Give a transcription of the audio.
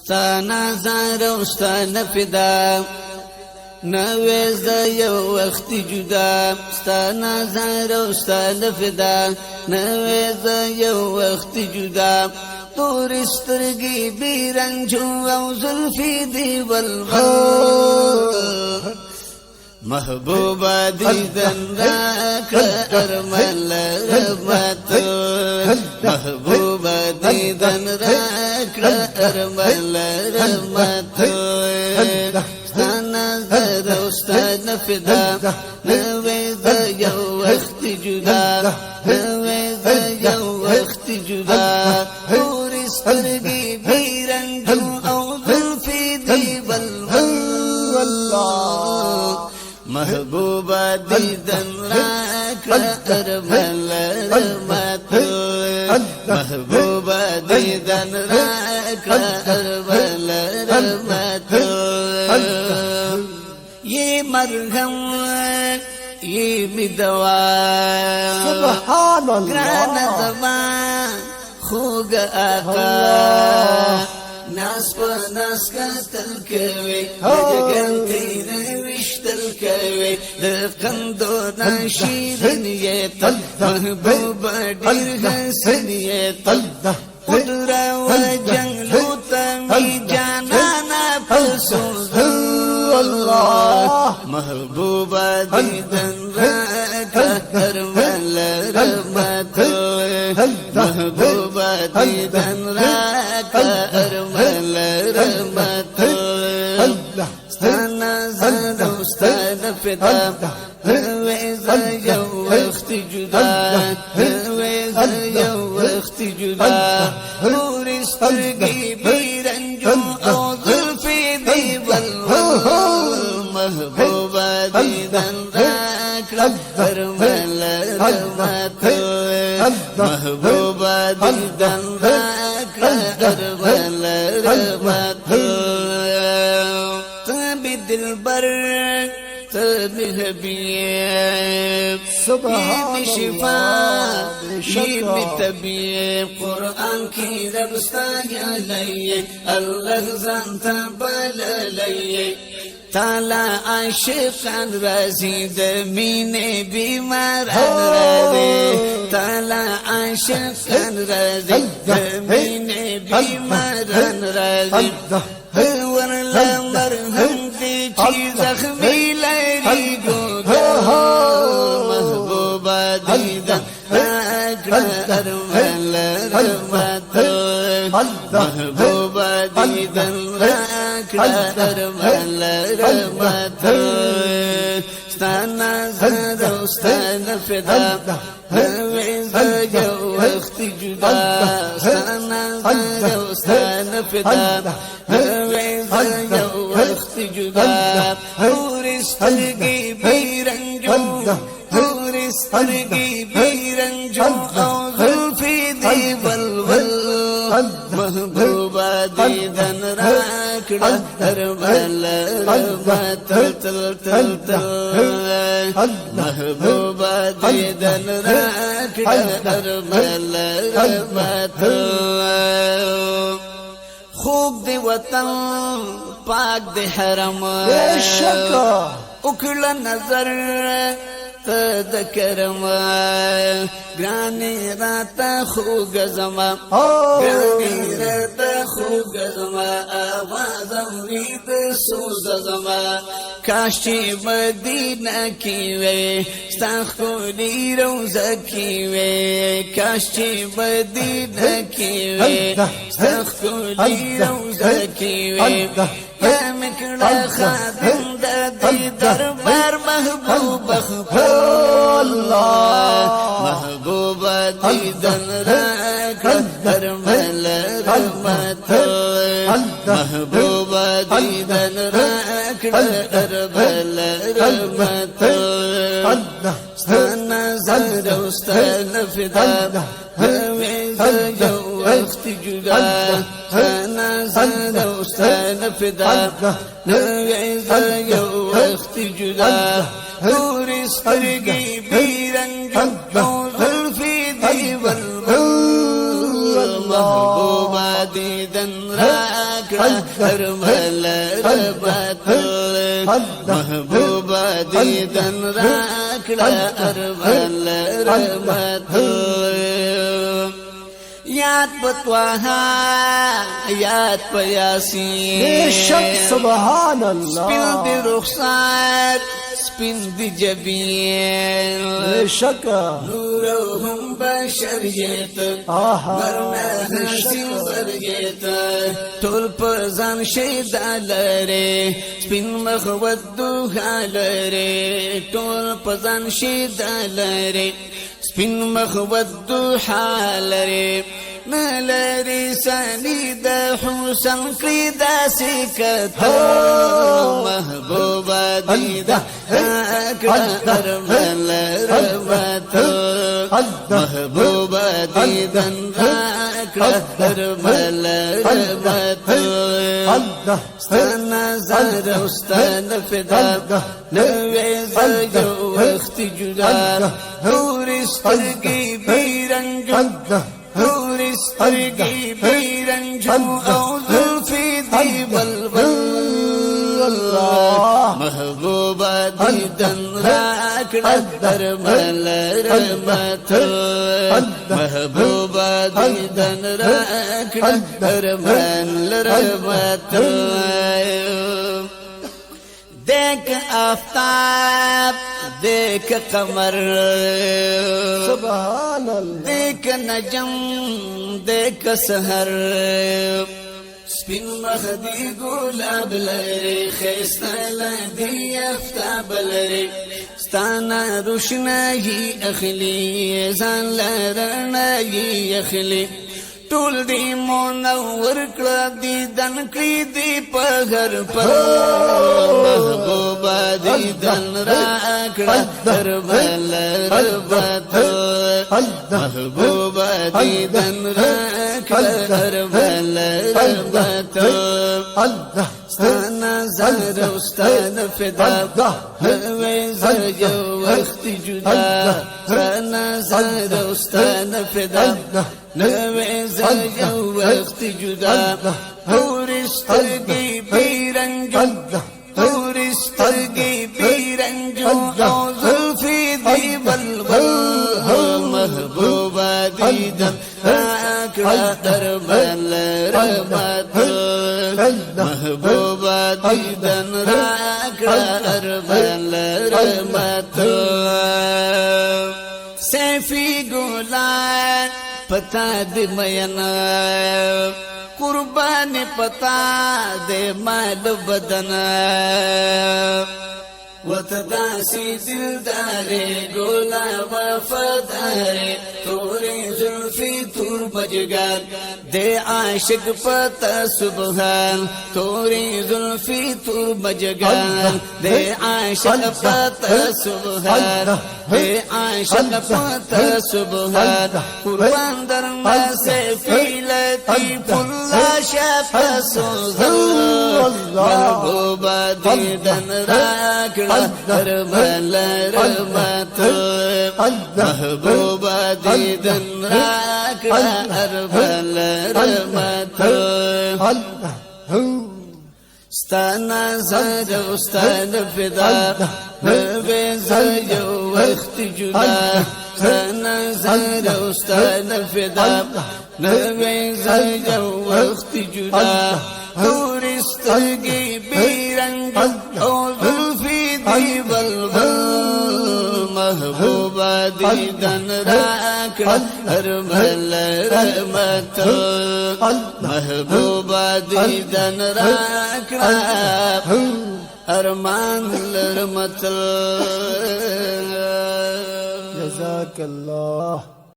ستانا زار ستانا فدا noise you وقت جدا ستانا زار ستانا فدا نویز یو وقت جدا تور سترگی بیرنجو او زلفی دی والبل محبوبا دیدن راکا ارمال رحمتو محبوبا دیدن راکا ارمال رحمتو ستانا زر ستانا فدا نویز یو وقت جدا نویز یو وقت جدا تور سترگی بیرنجو او زلفی دی والله محبوبا دیدن راکا ارمال رحمتو محبوبا دیدن راکا ارمال رحمتو یہ مرہم یہ بدوا سبحان اللہ گران زمان خوگ آقا ناس پا ناس کا تلکوی جگن تیرے وشتل کوی دقندو ناشیرن یہ تل محبوبا دیر حسن یہ تل قدرہ و جنگلو تمی جانانا پسوز محبوبا دیدن راکا ارمال رحمتو محبوبا دیدن راکا ارمال رحمتو ستانا زادو ستانا فدا ویزا یو وقت جدا ویزا یو وقت جدا نور سترگی بیرنجو او ظلفی دی محبوبا دیدن راکا ارمال رحمتو محبوبا دیدن راکا ارمال رحمتو تابی دلبر تابی حبیب سبحان یہ شفا یہ طبیب قرآن کی ربستا یا لئے اللہ زانتا بالا لئے تالا عاشقان رازی دمین بیماران رازی تالا عاشقان رازی دمین بیماران رازی ورلا مرهم دی چی زخمی لری گودا محبوبا دیدن راکا ارمال رحمتو محبوبا دیدن راکا ارمال رحمتو ستانا زادو ستانا فدا ویزا یو وقت جدا ستانا زادو ستانا فدا ویزا یو وقت جدا نور سترگی بیرنجو نور سترگی بیرنجو او ظلفی دی والول محبوبا دیدن راکڑا ارمال رحمتو محبوبا دیدن راکڑا ارمال رحمتو خوب دی وطن پاک دی حرم اکڑا نظر تذکرم گرانی راتا خوگ زما گرانی راتا خوگ زما آوازم وید سوز زما کاشی مدینہ کی وے ستاخولی روزہ کی وے کاشی مدینہ کی وے ستاخولی روزہ کی وے یا مکڑا خادم دا دی دربار محبوب محبوبا دیدن راکا ارمال رحمتو محبوبا دیدن راکا ارمال رحمتو ستانا زادو ستانا فدا ویزا یو وقت جدا ستانا زادو ستانا فدا ویزا یو وقت جدا نور سترگی بیرنجو ظلفی دی والبل محبوبا دیدن راکا ارمل ربط محبوبا دیدن راکڑا ارمل ربط یاد پتواها یاد پیاسین بے شک سبحان سپین اللہ دی رخسار سپین دی جبین بے شک نورهم بشر جیت آہا ورنہ حسین ور جیت ټول په ځان شیدا لري سپین مخ ودو لري ټول په ځان شیدا لري سپین مخ ودو لري نلري سني د حسن کړي داسې کته محبوبا دیدا ارمل ربط محبوبا دیدن ارمل ربط ستانا زار استاد فدا نوې زجو وخت جدا نور سترګي بیرنګ نور سترګي بیرنګ او زلفي دی بلبل محبوبا دیدن راکڑا ارمل ربط محبوبا دیدن راکڑا ارمل ربط دیکھ آفتاب دیکھ قمر سبحان اللہ دیکھ نجم دیکھ سحر سپین مخدی گلاب لري خیستا لدی افتاب لري ستانا روشنائی اخلی زان لرنائی اخلی ټول دی منور کړه دی دن کړي دی په هر پر محبوبا دی دن راکړه ارمل ربط محبوبا دی دن راکړه ارمل ربط ستانا زار استاد فدا وې زجو وخت جدا ستانا زار استاد فدا نوې زجو وخت جدا نور سترګي بیرنګ نور سترګي بیرنګ او زلفي دی بلبل محبوبا دیدن راکړه ارمل ربط محبوبا دیدن راکړه ارمل ربط سیفی ګلان پتا دی مینا قربان پتا دی مال بدنا وتداسي دلداري گولا وفاداري توری زلفی تور بجگان دے عاشق پتا سبحان توری زلفی تور بجگان دے عاشق پتا سبحان دے عاشق پتا سبحان قربان درنا سیفی لطیف اللہ شفا سوزن محبوبا دیدن راکڑ ارمل ربط محبوبا دیدن راکڑا ارمل ربط ستانا زار استاد فدا نوې زجو وخت جدا ستانا زار استاد فدا نوې زجو وخت جدا نور سترګي بیرنګ او زلفي دی بلبل محبوبا دیدن راکڑا ارمل ربط محبوبا دیدن راکڑا ارمان لرمت جزاک اللہ